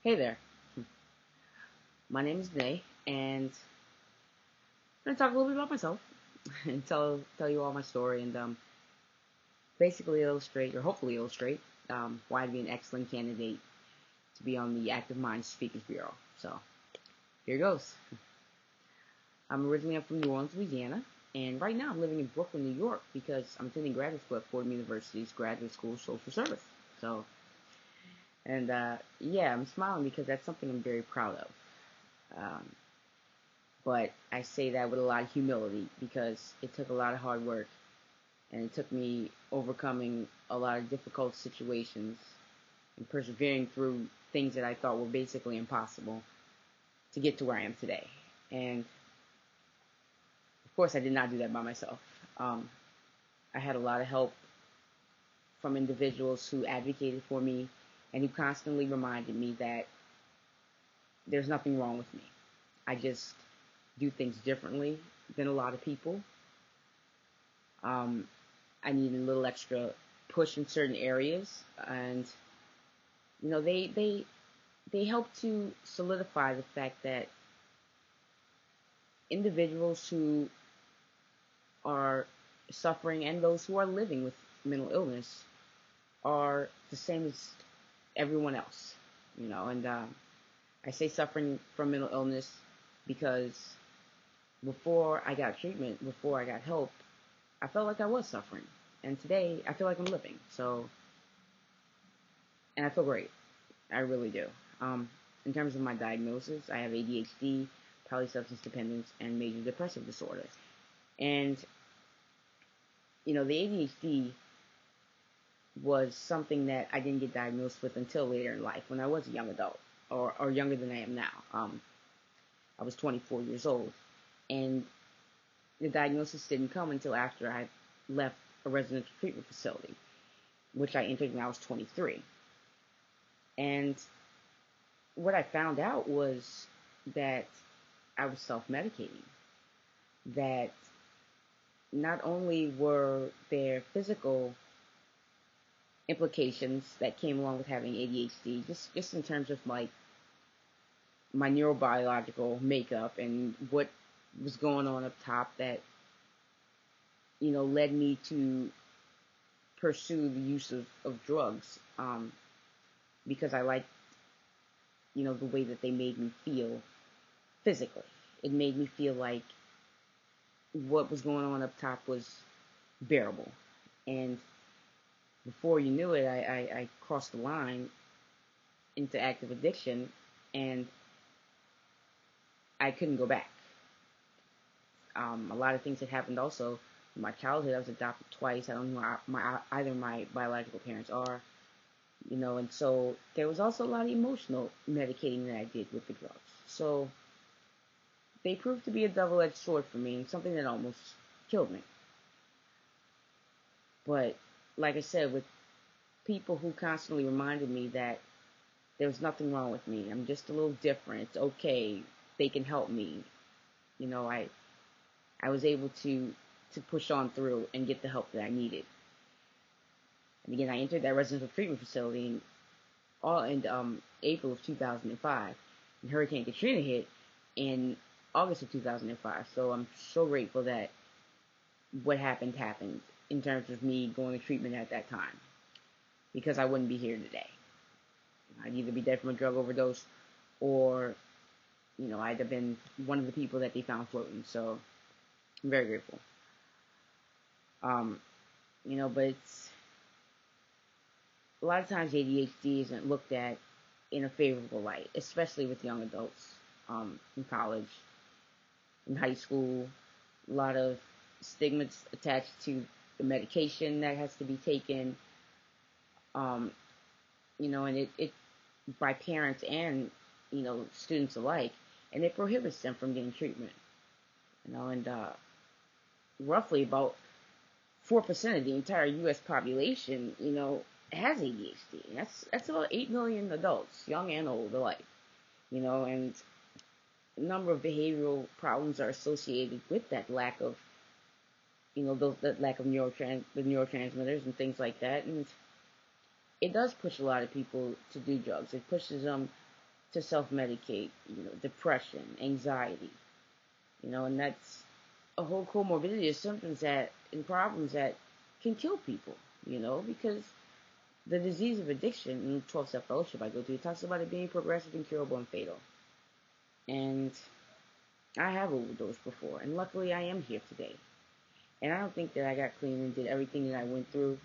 Hey there, my name is Danee, and I'm gonna talk a little bit about myself and tell you all my story and basically illustrate or hopefully illustrate why I'd be an excellent candidate to be on the Active Minds Speakers Bureau. So here goes. I'm from New Orleans, Louisiana, and right now I'm living in Brooklyn, New York, because I'm attending graduate school at Fordham University's Graduate School of Social Service. So, and yeah, I'm smiling because that's something I'm very proud of. Um, But I say that with a lot of humility because it took a lot of hard work and it took me overcoming a lot of difficult situations and persevering through things that I thought were basically impossible to get to where I am today. And of course, I did not do that by myself. Um, I had a lot of help from individuals who advocated for me and who constantly reminded me that there's nothing wrong with me. I just do things differently than a lot of people. Um, I need a little extra push in certain areas, and they help to solidify the fact that individuals who are suffering and those who are living with mental illness are the same as everyone else. And I say suffering from mental illness because before I got treatment, before I got help, I felt like I was suffering. And today, I feel like I'm living. So, and I feel great. I really do. In terms of my diagnosis, I have ADHD, polysubstance dependence, and major depressive disorder. And, the ADHD was something that I didn't get diagnosed with until later in life, when I was a young adult, or younger than I am now. I was 24 years old. And the diagnosis didn't come until after I left a residential treatment facility, which I entered when I was 23. And what I found out was that I was self-medicating, that not only were there physical implications that came along with having ADHD, just in terms of like my neurobiological makeup and what was going on up top that led me to pursue the use of drugs, because I liked, the way that they made me feel physically. It made me feel like what was going on up top was bearable. And before you knew it, I crossed the line into active addiction, and I couldn't go back. A lot of things had happened also in my childhood. I was adopted twice. I don't know who either my biological parents are, and so there was also a lot of emotional medicating that I did with the drugs. So they proved to be a double-edged sword for me and something that almost killed me. But like I said, with people who constantly reminded me that there was nothing wrong with me, I'm just a little different, it's okay, they can help me, I was able to push on through and get the help that I needed. And again, I entered that residential treatment facility in April of 2005, and Hurricane Katrina hit in August of 2005. So I'm so grateful that what happened in terms of me going to treatment at that time, because I wouldn't be here today. I'd either be dead from a drug overdose, or I'd have been one of the people that they found floating. So I'm very grateful. But it's a lot of times ADHD isn't looked at in a favorable light, especially with young adults, in college, in high school. A lot of stigmas attached to the medication that has to be taken, and it by parents and students alike, and it prohibits them from getting treatment. And roughly about 4% of the entire U.S. population, has ADHD. That's about 8 million adults, young and old alike. And a number of behavioral problems are associated with that lack of, that lack of the neurotransmitters and things like that. And it does push a lot of people to do drugs. It pushes them to self-medicate, depression, anxiety, and that's a whole comorbidity of symptoms that and problems that can kill people, because the disease of addiction in the 12-step fellowship I go to, it talks about it being progressive, incurable, and fatal. And I have overdosed before, and luckily I am here today. And I don't think that I got clean and did everything that I went through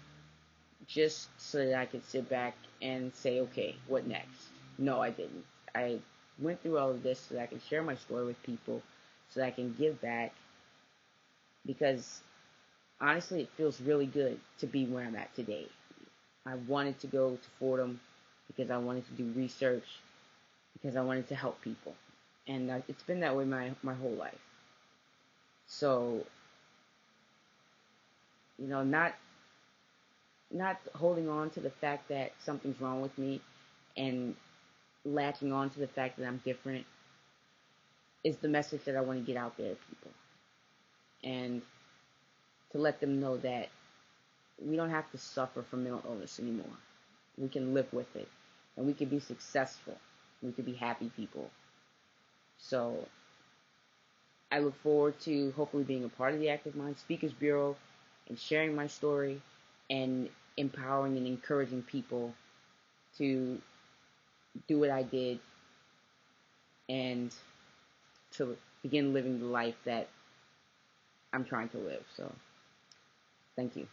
just so that I could sit back and say, okay, what next? No, I didn't. I went through all of this so that I can share my story with people, so that I can give back, because honestly, it feels really good to be where I'm at today. I wanted to go to Fordham because I wanted to do research, because I wanted to help people. And it's been that way my whole life. So, not holding on to the fact that something's wrong with me and latching on to the fact that I'm different is the message that I want to get out there to people. And to let them know that we don't have to suffer from mental illness anymore. We can live with it. And we can be successful. We can be happy people. So I look forward to hopefully being a part of the Active Mind Speakers Bureau and sharing my story and empowering and encouraging people to do what I did and to begin living the life that I'm trying to live. So, thank you.